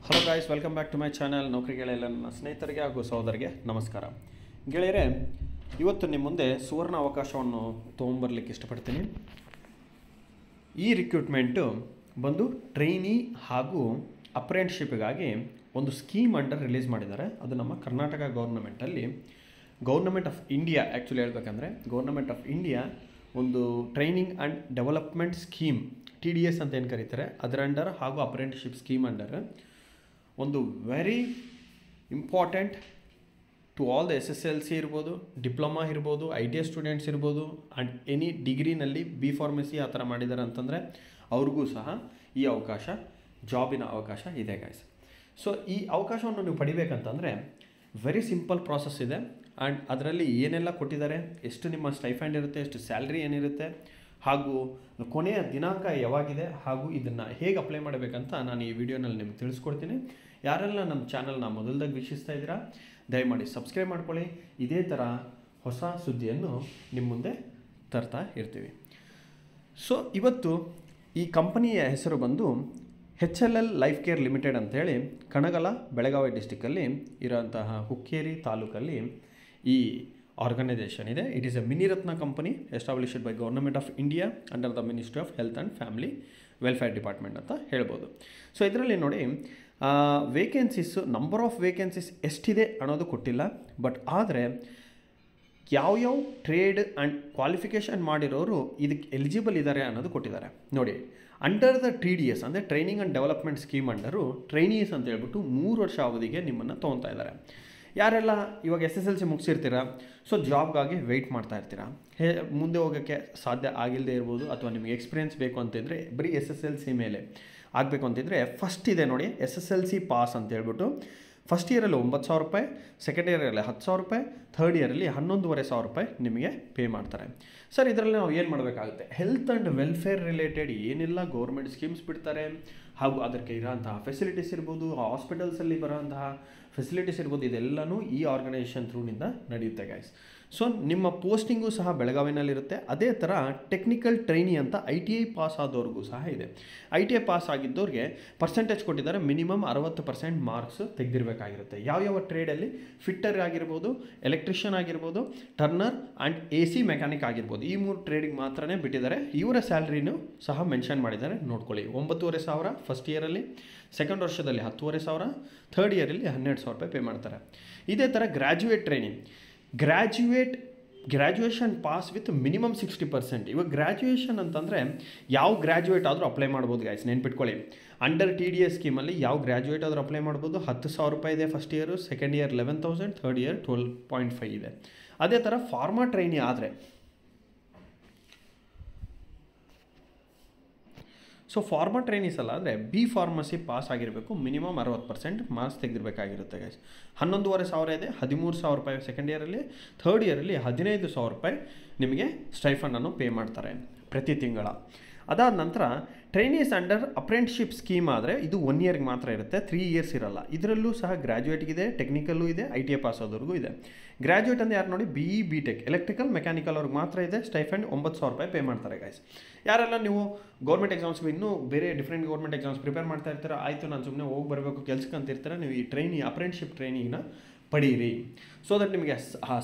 Hello guys, welcome back to my channel. ನೌಕರಿ ಗೆಳೆಯಲ್ಲ ನನ್ನ ಸ್ನೇಹಿತರಿಗೆ ಹಾಗೂ ಸಹೋದರಿಗೆ ನಮಸ್ಕಾರ. ಗೆಳೆಯರೆ, ಇವತ್ತು ನಿಮ್ಮ ಮುಂದೆ ಸುವರ್ಣ ಅವಕಾಶವನ್ನು ತೊಗೊಂಬರ್ಲಿಕ್ಕೆ ಇಷ್ಟಪಡ್ತೀನಿ. ಈ ರಿಕ್ರೂಟ್ಮೆಂಟು ಬಂದು ಟ್ರೈನಿ ಹಾಗೂ ಅಪ್ರೆಂಟಿಸ್ಶಿಪ್ಗಾಗಿ ಒಂದು ಸ್ಕೀಮ್ ಅಂಡರ್ ರಿಲೀಸ್ ಮಾಡಿದ್ದಾರೆ. ಅದು ನಮ್ಮ Karnataka government of India actually ಹೇಳ್ಬೇಕಂದ್ರೆ ಗೌರ್ನಮೆಂಟ್ ಆಫ್ ಇಂಡಿಯಾ ಒಂದು training and development scheme TDS ಅಂತ ಏನು ಕರೀತಾರೆ ಅದರ ಅಂಡರ್ ಹಾಗೂ ಅಪ್ರೆಂಟಿಸ್ಶಿಪ್ ಸ್ಕೀಮ್ ಅಂಡರ್ ಒಂದು very important to all the SSLC ಇರ್ಬೋದು, ಡಿಪ್ಲೊಮಾ ಇರ್ಬೋದು, ITI ಸ್ಟೂಡೆಂಟ್ಸ್ ಇರ್ಬೋದು, ಆ್ಯಂಡ್ ಎನಿ ಡಿಗ್ರಿನಲ್ಲಿ B ಫಾರ್ಮಸಿ ಆ ಥರ ಮಾಡಿದ್ದಾರೆ ಅಂತಂದರೆ ಅವ್ರಿಗೂ ಸಹ ಈ ಅವಕಾಶ, ಜಾಬಿನ ಅವಕಾಶ ಇದೆ ಗಾಯ್ಸ್. ಸೊ ಈ ಅವಕಾಶವನ್ನು ನೀವು ಪಡಿಬೇಕಂತಂದರೆ ವೆರಿ ಸಿಂಪಲ್ ಪ್ರಾಸೆಸ್ ಇದೆ. ಆ್ಯಂಡ್ ಅದರಲ್ಲಿ ಏನೆಲ್ಲ ಕೊಟ್ಟಿದ್ದಾರೆ, ಎಷ್ಟು ನಿಮ್ಮ ಸ್ಟೈಫಂಡ್ ಇರುತ್ತೆ, ಎಷ್ಟು ಸ್ಯಾಲ್ರಿ ಏನಿರುತ್ತೆ, ಹಾಗೂ ಕೊನೆಯ ದಿನಾಂಕ ಯಾವಾಗಿದೆ, ಹಾಗೂ ಇದನ್ನು ಹೇಗೆ ಅಪ್ಲೈ ಮಾಡಬೇಕಂತ ನಾನು ಈ ವಿಡಿಯೋನಲ್ಲಿ ನಿಮ್ಗೆ ತಿಳಿಸ್ಕೊಡ್ತೀನಿ. ಯಾರೆಲ್ಲ ನಮ್ಮ ಚಾನಲ್ನ ಮೊದಲದಾಗಿ ವೀಕ್ಷಿಸ್ತಾ ಇದ್ದೀರಾ, ದಯಮಾಡಿ ಸಬ್ಸ್ಕ್ರೈಬ್ ಮಾಡ್ಕೊಳ್ಳಿ. ಇದೇ ಥರ ಹೊಸ ಸುದ್ದಿಯನ್ನು ನಿಮ್ಮ ಮುಂದೆ ತರ್ತಾ ಇರ್ತೀವಿ. ಸೊ ಇವತ್ತು ಈ ಕಂಪನಿಯ ಹೆಸರು ಬಂದು HLL ಲೈಫ್ ಕೇರ್ ಲಿಮಿಟೆಡ್ ಅಂತೇಳಿ ಕಣಗಲ, ಬೆಳಗಾವಿ ಡಿಸ್ಟಿಕ್ಕಲ್ಲಿ ಇರೋಂತಹ ಹುಕ್ಕೇರಿ ತಾಲೂಕಲ್ಲಿ ಈ ಆರ್ಗನೈಸೇಷನ್ ಇದೆ. It is A Miniratna company established by government of India under the ministry of health and family welfare department ಅಂತ ಹೇಳ್ಬೋದು. ಸೊ ಇದರಲ್ಲಿ ನೋಡಿ, ವೇಕೆನ್ಸೀಸು, ನಂಬರ್ ಆಫ್ ವೇಕೆನ್ಸೀಸ್ ಎಷ್ಟಿದೆ ಅನ್ನೋದು ಕೊಟ್ಟಿಲ್ಲ. ಬಟ್ ಆದರೆ ಯಾವ್ಯಾವ ಟ್ರೇಡ್ ಆ್ಯಂಡ್ ಕ್ವಾಲಿಫಿಕೇಷನ್ ಮಾಡಿರೋರು ಇದಕ್ಕೆ ಎಲಿಜಿಬಲ್ ಇದ್ದಾರೆ ಅನ್ನೋದು ಕೊಟ್ಟಿದ್ದಾರೆ. ನೋಡಿ, ಅಂಡರ್ ದ TDS ಅಂದರೆ training and development scheme under trainees ಅಂತ ಹೇಳ್ಬಿಟ್ಟು 3 ವರ್ಷ ಅವಧಿಗೆ ನಿಮ್ಮನ್ನು ತೊಗೊತಾ ಇದ್ದಾರೆ. ಯಾರೆಲ್ಲ ಇವಾಗ SSLC ಮುಗಿಸಿರ್ತೀರ, ಸೊ ಜಾಬ್ಗಾಗಿ ವೆಯ್ಟ್ ಮಾಡ್ತಾ ಇರ್ತೀರ, ಮುಂದೆ ಹೋಗೋಕ್ಕೆ ಸಾಧ್ಯ ಆಗಿಲ್ಲದೆ ಇರ್ಬೋದು, ಅಥವಾ ನಿಮಗೆ ಎಕ್ಸ್ಪೀರಿಯೆನ್ಸ್ ಬೇಕು ಅಂತಿದ್ರೆ ಬರೀ SSLC ಮೇಲೆ ಆಗಬೇಕು ಅಂತಿದ್ರೆ ಫಸ್ಟ್ ಇದೆ ನೋಡಿ, SSLC ಪಾಸ್ ಅಂತ ಹೇಳ್ಬಿಟ್ಟು ಫಸ್ಟ್ ಇಯರಲ್ಲಿ 9,000 ರೂಪಾಯಿ, ಸೆಕೆಂಡ್ ಇಯರಲ್ಲಿ 10,000 ರೂಪಾಯಿ, ಥರ್ಡ್ ಇಯರಲ್ಲಿ 11,500 ರೂಪಾಯಿ ನಿಮಗೆ ಪೇ ಮಾಡ್ತಾರೆ. ಸರ್, ಇದರಲ್ಲಿ ನಾವು ಏನು ಮಾಡಬೇಕಾಗುತ್ತೆ, ಹೆಲ್ತ್ ಆ್ಯಂಡ್ ವೆಲ್ಫೇರ್ ರಿಲೇಟೆಡ್ ಏನೆಲ್ಲ ಗೌರ್ಮೆಂಟ್ ಸ್ಕೀಮ್ಸ್ ಬಿಡ್ತಾರೆ ಹಾಗೂ ಅದಕ್ಕೆ ಇರೋಂತಹ ಫೆಸಿಲಿಟೀಸ್ ಇರ್ಬೋದು, ಹಾಸ್ಪಿಟಲ್ಸಲ್ಲಿ ಬರೋಂತಹ ಫೆಸಿಲಿಟೀಸ್ ಇರ್ಬೋದು, ಇದೆಲ್ಲನೂ ಈ ಆರ್ಗನೈಸೇಷನ್ ಥ್ರೂನಿಂದ ನಡೆಯುತ್ತೆ ಗೈಸ್. ಸೊ ನಿಮ್ಮ ಪೋಸ್ಟಿಂಗು ಸಹ ಬೆಳಗಾವಿನಲ್ಲಿರುತ್ತೆ. ಅದೇ ಥರ ಟೆಕ್ನಿಕಲ್ ಟ್ರೈನಿ ಅಂತ ITI ಪಾಸ್ ಆದವ್ರಿಗೂ ಸಹ ಇದೆ. ITI ಪಾಸ್ ಆಗಿದ್ದವ್ರಿಗೆ ಪರ್ಸೆಂಟೇಜ್ ಕೊಟ್ಟಿದ್ದಾರೆ, ಮಿನಿಮಮ್ 60% ಮಾರ್ಕ್ಸ್ ತೆಗೆದಿರಬೇಕಾಗಿರುತ್ತೆ. ಯಾವ್ಯಾವ ಟ್ರೇಡಲ್ಲಿ ಫಿಟ್ಟರ್ ಆಗಿರ್ಬೋದು, ಎಲೆಕ್ಟ್ರಿಷಿಯನ್ ಆಗಿರ್ಬೋದು, ಟರ್ನರ್ ಆ್ಯಂಡ್ AC ಮೆಕ್ಯಾನಿಕ್ ಆಗಿರ್ಬೋದು, ಈ 3 ಟ್ರೇಡಿಗೆ ಮಾತ್ರನೇ ಬಿಟ್ಟಿದ್ದಾರೆ. ಇವರ ಸ್ಯಾಲ್ರಿನೂ ಸಹ ಮೆನ್ಷನ್ ಮಾಡಿದ್ದಾರೆ, ನೋಡ್ಕೊಳ್ಳಿ. 9,500 ಫಸ್ಟ್ ಇಯರಲ್ಲಿ, ಸೆಕೆಂಡ್ ವರ್ಷದಲ್ಲಿ 10,500, ಥರ್ಡ್ ಇಯರಲ್ಲಿ 12,000 ರೂಪಾಯಿ ಪೇ ಮಾಡ್ತಾರೆ. ಇದೇ ಥರ graduate training, graduation pass with minimum 60%. ಇವಾಗ ಗ್ರ್ಯಾಜುಯೇಷನ್ ಅಂತಂದರೆ ಯಾವ ಗ್ರ್ಯಾಜುಯೇಟ್ ಆದರೂ ಅಪ್ಲೈ ಮಾಡ್ಬೋದು ಗೈಸ್, ನೆನ್ಪಿಟ್ಕೊಳ್ಳಿ. ಅಂಡರ್ TDS ಸ್ಕೀಮಲ್ಲಿ ಯಾವ ಗ್ರ್ಯಾಜುಯೇಟ್ ಆದರೂ ಅಪ್ಲೈ ಮಾಡ್ಬೋದು. 10,000 ರೂಪಾಯಿ ಇದೆ first year, second year 11,000, third year 12.5 ಇದೆ. ಅದೇ ಥರ ಫಾರ್ಮಾ ಟ್ರೈನಿ ಆದರೆ, ಸೊ ಫಾರ್ಮಾ ಟ್ರೈನೀಸ್ ಅಲ್ಲ ಅಂದರೆ B ಫಾರ್ಮಸಿ ಪಾಸ್ ಆಗಿರಬೇಕು, ಮಿನಿಮಮ್ 60% ಮಾರ್ಕ್ಸ್ ತೆಗೆದಿರಬೇಕಾಗಿರುತ್ತೆ ಗೈಸ್. 11,500 ಇದೆ, 13,000 ರೂಪಾಯಿ ಸೆಕೆಂಡ್ ಇಯರಲ್ಲಿ, ಥರ್ಡ್ ಇಯರಲ್ಲಿ 15,000 ರೂಪಾಯಿ ನಿಮಗೆ ಸ್ಟೈಫಂಡನ್ನು ಪೇ ಮಾಡ್ತಾರೆ ಪ್ರತಿ ತಿಂಗಳ. ಅದಾದ ನಂತರ ಟ್ರೈನೀಸ್ ಅಂಡರ್ ಅಪ್ರೆಂಟಿಸ್ಶಿಪ್ ಸ್ಕೀಮ್ ಆದರೆ ಇದು 1 ಇಯರ್ಗೆ ಮಾತ್ರ ಇರುತ್ತೆ, 3 ಇಯರ್ಸ್ ಇರಲ್ಲ. ಇದರಲ್ಲೂ ಸಹ ಗ್ರ್ಯಾಜುಯೇಟ್ಗಿದೆ, ಟೆಕ್ನಿಕಲ್ಲೂ ಇದೆ, ITI ಪಾಸ್ ಆದವ್ರಿಗೂ ಇದೆ. ಗ್ರ್ಯಾಜುಯೇಟ್ ಅಂದರೆ ಯಾರು ನೋಡಿ, BE B.Tech ಎಲೆಕ್ಟ್ರಿಕಲ್ ಮೆಕ್ಯಾನಿಕಲ್ ಅವ್ರಿಗೆ ಮಾತ್ರ ಇದೆ. ಸ್ಟೈಫಂಡ್ 9,000 ರೂಪಾಯಿ ಪೇ ಮಾಡ್ತಾರೆ ಗೈಸ್. ಯಾರೆಲ್ಲ ನೀವು ಗೌರ್ಮೆಂಟ್ ಎಕ್ಸಾಮ್ಸ್ ಇನ್ನೂ ಬೇರೆ ಡಿಫ್ರೆಂಟ್ ಗೌರ್ಮೆಂಟ್ ಎಕ್ಸಾಮ್ಸ್ ಪ್ರಿಪೇರ್ ಮಾಡ್ತಾ ಇರ್ತೀರ, ಆಯಿತು ನಾನು ಸುಮ್ಮನೆ ಹೋಗಿ ಬರಬೇಕು ಕೆಲಸಕ್ಕೆ ಅಂತ ಇರ್ತೀರ, ನೀವು ಈ ಅಪ್ರೆಂಟಿಸ್ಶಿಪ್ ಟ್ರೈನಿಂಗ್ನ ಪಡೀರಿ. ಸೊ ದಟ್ ನಿಮಗೆ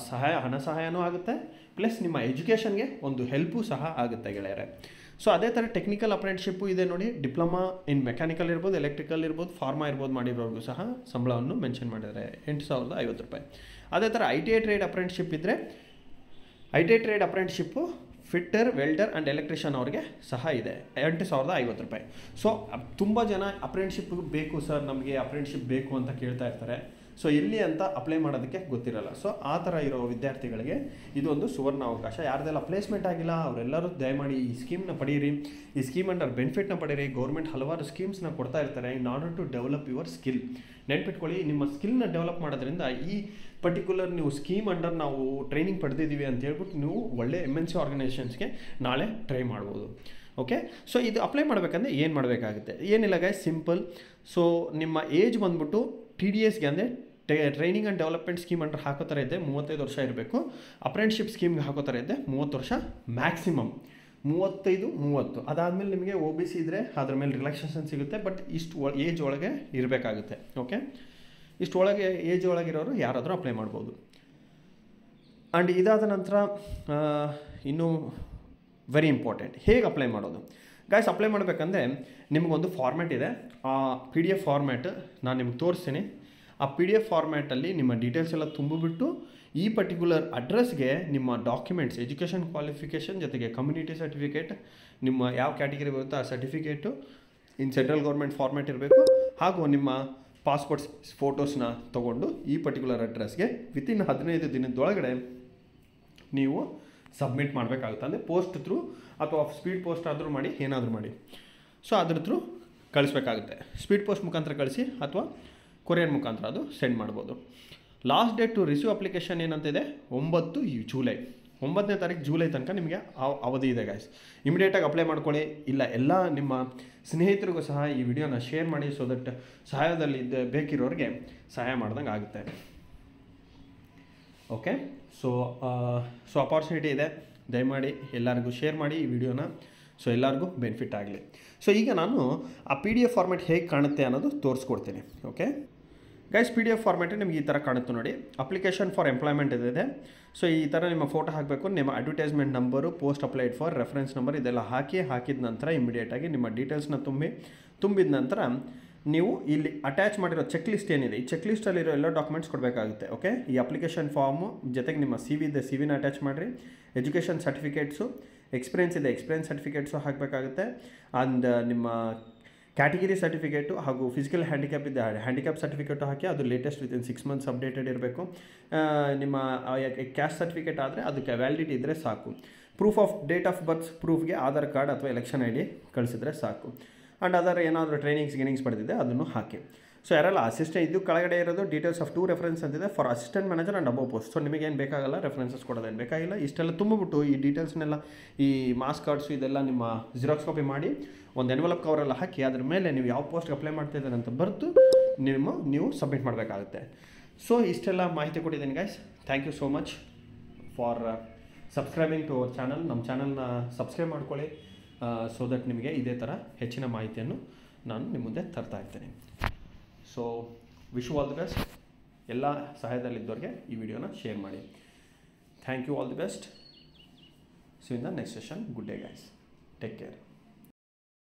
ಹಣ ಸಹಾಯನೂ ಆಗುತ್ತೆ, ಪ್ಲಸ್ ನಿಮ್ಮ ಎಜುಕೇಷನ್ಗೆ ಒಂದು ಹೆಲ್ಪು ಸಹ ಆಗುತ್ತೆ ಗೆಳೆಯರೆ. ಸೊ ಅದೇ ಥರ ಟೆಕ್ನಿಕಲ್ ಅಪ್ರೆಂಟಿಸ್ಶಿಪ್ಪು ಇದೆ ನೋಡಿ, ಡಿಪ್ಲೊಮಾ ಇನ್ ಮೆಕ್ಯಾನಿಕಲ್ ಇರ್ಬೋದು, ಎಲೆಕ್ಟ್ರಿಕಲ್ ಇರ್ಬೋದು, ಫಾರ್ಮಾ ಇರ್ಬೋದು ಮಾಡಿರೋರ್ಗೂ ಸಹ ಸಂಬಳವನ್ನು ಮೆನ್ಷನ್ ಮಾಡಿದ್ದಾರೆ, 8,050 ರೂಪಾಯಿ. ಅದೇ ಥರ ITI ಟ್ರೇಡ್ ಅಪ್ರೆಂಟಿಸ್ಶಿಪ್ ಇದ್ದರೆ ITI trade apprenticeship fitter, welder and electrician ಅವ್ರಿಗೆ ಸಹ ಇದೆ, 8,050 ರೂಪಾಯಿ. ಸೊ ತುಂಬ ಜನ ಅಪ್ರೆಂಟಿಸ್ಶಿಪ್ ಬೇಕು ಸರ್, ನಮಗೆ ಅಪ್ರೆಂಟಿಸ್ಶಿಪ್ ಬೇಕು ಅಂತ ಕೇಳ್ತಾ ಇರ್ತಾರೆ. ಸೊ ಎಲ್ಲಿ ಅಂತ ಅಪ್ಲೈ ಮಾಡೋದಕ್ಕೆ ಗೊತ್ತಿರಲ್ಲ. ಸೊ ಆ ಥರ ಇರೋ ವಿದ್ಯಾರ್ಥಿಗಳಿಗೆ ಇದೊಂದು ಸುವರ್ಣ ಅವಕಾಶ. ಯಾರ್ದೆಲ್ಲ ಪ್ಲೇಸ್ಮೆಂಟ್ ಆಗಿಲ್ಲ ಅವರೆಲ್ಲರೂ ದಯಮಾಡಿ ಈ ಸ್ಕೀಮ್ನ ಪಡೀರಿ, ಈ ಸ್ಕೀಮ್ ಅಂಡರ್ ಬೆನಿಫಿಟ್ನ ಪಡೀರಿ. ಗೌರ್ಮೆಂಟ್ ಹಲವಾರು ಸ್ಕೀಮ್ಸ್ನ ಕೊಡ್ತಾ ಇರ್ತಾರೆ in order to develop your skill. ನೆನ್ಪಿಟ್ಕೊಳ್ಳಿ, ನಿಮ್ಮ ಸ್ಕಿಲ್ನ ಡೆವಲಪ್ ಮಾಡೋದ್ರಿಂದ ಈ ಪರ್ಟಿಕ್ಯುಲರ್ ನೀವು ಸ್ಕೀಮ್ ಅಂಡರ್ ನಾವು ಟ್ರೈನಿಂಗ್ ಪಡೆದಿದ್ದೀವಿ ಅಂತ ಹೇಳ್ಬಿಟ್ಟು ನೀವು ಒಳ್ಳೆ MNC ಆರ್ಗನೈಸೇಷನ್ಸ್ಗೆ ನಾಳೆ ಟ್ರೈ ಮಾಡ್ಬೋದು. ಓಕೆ, ಸೊ ಇದು ಅಪ್ಲೈ ಮಾಡಬೇಕಂದ್ರೆ ಏನು ಮಾಡಬೇಕಾಗುತ್ತೆ, ಏನಿಲ್ಲ ಗೈಸ್, ಸಿಂಪಲ್. ಸೊ ನಿಮ್ಮ ಏಜ್ ಬಂದ್ಬಿಟ್ಟು TDSಗೆ ಅಂದರೆ training and development scheme under ಹಾಕೋ ಥರ ಇದೆ 35 ವರ್ಷ ಇರಬೇಕು. ಅಪ್ರೆಂಟಿಸ್ಶಿಪ್ ಸ್ಕೀಮ್ಗೆ ಹಾಕೋ ಥರ ಇದೆ 30 ವರ್ಷ ಮ್ಯಾಕ್ಸಿಮಮ್. 35-30. ಅದಾದಮೇಲೆ ನಿಮಗೆ ಒ ಬಿ ಸಿ ಇದ್ದರೆ ಅದ್ರ ಮೇಲೆ ರಿಲ್ಯಾಕ್ಸೇಷನ್ ಸಿಗುತ್ತೆ, ಬಟ್ ಇಷ್ಟು ಏಜ್ ಒಳಗೆ ಇರಬೇಕಾಗುತ್ತೆ. ಓಕೆ, ಇಷ್ಟು ಒಳಗೆ ಏಜ್ ಒಳಗಿರೋರು ಯಾರಾದರೂ ಅಪ್ಲೈ ಮಾಡ್ಬೋದು. ಆ್ಯಂಡ್ ಇದಾದ ನಂತರ ಇನ್ನೂ ವೆರಿ ಇಂಪಾರ್ಟೆಂಟ್, ಹೇಗೆ ಅಪ್ಲೈ ಮಾಡೋದು ಗೈಸ್? ಅಪ್ಲೈ ಮಾಡಬೇಕಂದ್ರೆ ನಿಮಗೊಂದು ಫಾರ್ಮ್ಯಾಟ್ ಇದೆ. ಆ PDF ಫಾರ್ಮ್ಯಾಟ್ ನಾನು ನಿಮ್ಗೆ ತೋರಿಸ್ತೀನಿ. ಆ PDF ಫಾರ್ಮ್ಯಾಟಲ್ಲಿ ನಿಮ್ಮ ಡೀಟೇಲ್ಸ್ ಎಲ್ಲ ತುಂಬಿಬಿಟ್ಟು ಈ ಪರ್ಟಿಕ್ಯುಲರ್ ಅಡ್ರೆಸ್ಗೆ ನಿಮ್ಮ ಡಾಕ್ಯುಮೆಂಟ್ಸ್, ಎಜುಕೇಷನ್ ಕ್ವಾಲಿಫಿಕೇಷನ್ ಜೊತೆಗೆ ಕಮ್ಯುನಿಟಿ ಸರ್ಟಿಫಿಕೇಟ್, ನಿಮ್ಮ ಯಾವ ಕ್ಯಾಟಗರಿ ಬರುತ್ತೋ ಆ ಸರ್ಟಿಫಿಕೇಟು ಇನ್ ಸೆಂಟ್ರಲ್ ಗೌರ್ಮೆಂಟ್ ಫಾರ್ಮ್ಯಾಟ್ ಇರಬೇಕು, ಹಾಗೂ ನಿಮ್ಮ ಪಾಸ್ಪೋರ್ಟ್ಸ್ ಫೋಟೋಸ್ನ ತೊಗೊಂಡು ಈ ಪರ್ಟಿಕ್ಯುಲರ್ ಅಡ್ರೆಸ್ಗೆ ವಿತಿನ್ 15 ದಿನದೊಳಗಡೆ ನೀವು ಸಬ್ಮಿಟ್ ಮಾಡಬೇಕಾಗುತ್ತೆ. ಅಂದರೆ ಪೋಸ್ಟ್ ಥ್ರೂ ಅಥವಾ ಸ್ಪೀಡ್ ಪೋಸ್ಟ್ ಆದರೂ ಮಾಡಿ, ಏನಾದರೂ ಮಾಡಿ. ಸೊ ಅದ್ರ ಥ್ರೂ ಕಳಿಸ್ಬೇಕಾಗುತ್ತೆ. ಸ್ಪೀಡ್ ಪೋಸ್ಟ್ ಮುಖಾಂತರ ಕಳಿಸಿ ಅಥವಾ ಕೊರಿಯರ್ ಮುಖಾಂತರ ಅದು ಸೆಂಡ್ ಮಾಡ್ಬೋದು. Last date to receive application ಏನಂತಿದೆ 9 ಜೂಲೈ, 9ನೇ ತಾರೀಕು ಜೂಲೈ ತನಕ ನಿಮಗೆ ಅವಧಿ ಇದೆ ಗೈಸ್. ಇಮಿಡಿಯೇಟಾಗಿ ಅಪ್ಲೈ ಮಾಡ್ಕೊಳ್ಳಿ. ಇಲ್ಲ ಎಲ್ಲ ನಿಮ್ಮ ಸ್ನೇಹಿತರಿಗೂ ಸಹ ಈ ವಿಡಿಯೋನ ಶೇರ್ ಮಾಡಿ, ಸೊ ದಟ್ ಸಹಾಯದಲ್ಲಿ ಬೇಕಿರೋರಿಗೆ ಸಹಾಯ ಮಾಡ್ದಂಗೆ ಆಗುತ್ತೆ. ಓಕೆ, ಸೊ ಅಪಾರ್ಚುನಿಟಿ ಇದೆ, ದಯಮಾಡಿ ಎಲ್ಲರಿಗೂ ಶೇರ್ ಮಾಡಿ ಈ ವಿಡಿಯೋನ, ಸೊ ಎಲ್ಲರಿಗೂ ಬೆನಿಫಿಟ್ ಆಗಲಿ. ಸೊ ಈಗ ನಾನು ಆ PDF ಫಾರ್ಮ್ಯಾಟ್ ಹೇಗೆ ಕಾಣುತ್ತೆ ಅನ್ನೋದು ತೋರಿಸ್ಕೊಡ್ತೀನಿ. ಓಕೆ ಗೈಸ್, PDF ಫಾರ್ಮ್ಯಾಟ್ ನಿಮ್ಗೆ ಈ ಥರ ಕಾಣುತ್ತೆ ನೋಡಿ. ಅಪ್ಲಿಕೇಶನ್ ಫಾರ್ ಎಂಪ್ಲಾಯ್ಮೆಂಟ್ ಇದೆ. ಸೊ ಈ ಥರ ನಿಮ್ಮ ಫೋಟೋ ಹಾಕಬೇಕು, ನಿಮ್ಮ advertisement number, post applied for, reference number ಇದೆಲ್ಲ ಹಾಕಿದ ನಂತರ ಇಮಿಡಿಯೇಟಾಗಿ ನಿಮ್ಮ ಡೀಟೇಲ್ಸ್ನ ತುಂಬಿದ ನಂತರ ನೀವು ಇಲ್ಲಿ ಅಟ್ಯಾಚ್ ಮಾಡಿರೋ ಚೆಕ್ ಲಿಸ್ಟ್ ಏನಿದೆ, ಈ ಚೆಕ್ ಲಿಸ್ಟಲ್ಲಿರೋ ಎಲ್ಲ ಡಾಕ್ಯುಮೆಂಟ್ಸ್ ಕೊಡಬೇಕಾಗುತ್ತೆ. ಓಕೆ, ಈ ಅಪ್ಲಿಕೇಶನ್ ಫಾರ್ಮು ಜೊತೆಗೆ ನಿಮ್ಮ CV ಇದೆ, CVನ ಅಟ್ಯಾಚ್ ಮಾಡಿರಿ. ಎಜುಕೇಷನ್ ಸರ್ಟಿಫಿಕೇಟ್ಸು, ಎಕ್ಸ್ಪೀರಿಯನ್ಸ್ ಇದೆ, ಎಕ್ಸ್ಪೀರಿಯನ್ಸ್ ಸರ್ಟಿಫಿಕೇಟ್ಸು ಹಾಕಬೇಕಾಗುತ್ತೆ. ಆ್ಯಂಡ್ ನಿಮ್ಮ ಕ್ಯಾಟಗಿರಿ ಸರ್ಟಿಫಿಕೇಟು ಹಾಗೂ ಫಿಸಿಕಲ್ ಹ್ಯಾಂಡಿಕ್ಯಾಪ್ ಇದೆ, ಹ್ಯಾಂಡಿಕ್ಯಾಪ್ ಸರ್ಟಿಫಿಕೇಟು ಹಾಕಿ, ಅದು ಲೇಟೆಸ್ಟ್ ವಿತಿನ್ 6 ಮಂತ್ಸ್ ಅಪ್ಡೇಟೆಡ್ ಇರಬೇಕು. ನಿಮ್ಮ ಕ್ಯಾಸ್ಟ್ ಸರ್ಟಿಫಿಕೇಟ್ ಆದರೆ ಅದಕ್ಕೆ ವ್ಯಾಲಿಡಿಟಿ ಇದ್ದರೆ ಸಾಕು. Proof of date of birth ಪ್ರೂಫ್ಗೆ ಆಧಾರ್ ಕಾರ್ಡ್ ಅಥವಾ ಎಲೆಕ್ಷನ್ ID ಕಳಿಸಿದ್ರೆ ಸಾಕು. ಆ್ಯಂಡ್ ಅದರ ಏನಾದರೂ ಟ್ರೈನಿಂಗ್ಸ್ ಪಡೆದಿದೆ ಅದನ್ನು ಹಾಕಿ. ಸೊ ಯಾರೆಲ್ಲ ಅಸಿಸ್ಟೆಂಟ್ ಇದು ಕೆಳಗಡೆ ಇರೋದು ಡೀಟೇಲ್ಸ್ ಆಫ್ 2 ರೆಫರೆನ್ಸ್ ಅಂತಿದೆ for assistant manager and above post. So ನಿಮಗೇನು ಬೇಕಾಗಲ್ಲ, ರೆಫರೆನ್ಸಸ್ ಕೊಡೋದೇನು ಬೇಕಾಗಿಲ್ಲ. ಇಷ್ಟೆಲ್ಲ ತುಂಬಿಬಿಟ್ಟು ಈ ಡೀಟೇಲ್ಸ್ನೆಲ್ಲ, ಈ ಮಾರ್ಕ್ಸ್ ಕಾರ್ಡ್ಸು ಇದೆಲ್ಲ ನಿಮ್ಮ ಜಿರಾಕ್ಸ್ ಕಾಪಿ ಮಾಡಿ ಒಂದು ಎನ್ವಲಪ್ ಕವರೆಲ್ಲ ಹಾಕಿ ಅದ್ರ ಮೇಲೆ ನೀವು ಯಾವ ಪೋಸ್ಟ್ಗೆ ಅಪ್ಲೈ ಮಾಡ್ತಾ ಇದ್ದಾರೆ ಅಂತ ಬರೆದು ನೀವು ಸಬ್ಮಿಟ್ ಮಾಡಬೇಕಾಗುತ್ತೆ. ಸೊ ಇಷ್ಟೆಲ್ಲ ಮಾಹಿತಿ ಕೊಟ್ಟಿದ್ದೀನಿ guys. Thank you so much for subscribing to our channel. ನಮ್ಮ ಚಾನಲ್ನ ಸಬ್ಸ್ಕ್ರೈಬ್ ಮಾಡ್ಕೊಳ್ಳಿ, ಸೊ ದಟ್ ನಿಮಗೆ ಇದೇ ಥರ ಹೆಚ್ಚಿನ ಮಾಹಿತಿಯನ್ನು ನಾನು ನಿಮ್ಮ ಮುಂದೆ ತರ್ತಾ ಇರ್ತೇನೆ. So wish you all the best. ಎಲ್ಲ ಸಹಾಯದಲ್ಲಿದ್ದವ್ರಿಗೆ ಈ ವಿಡಿಯೋನ ಶೇರ್ ಮಾಡಿ. Thank you, all the best. See in the next session. Good day guys, take care.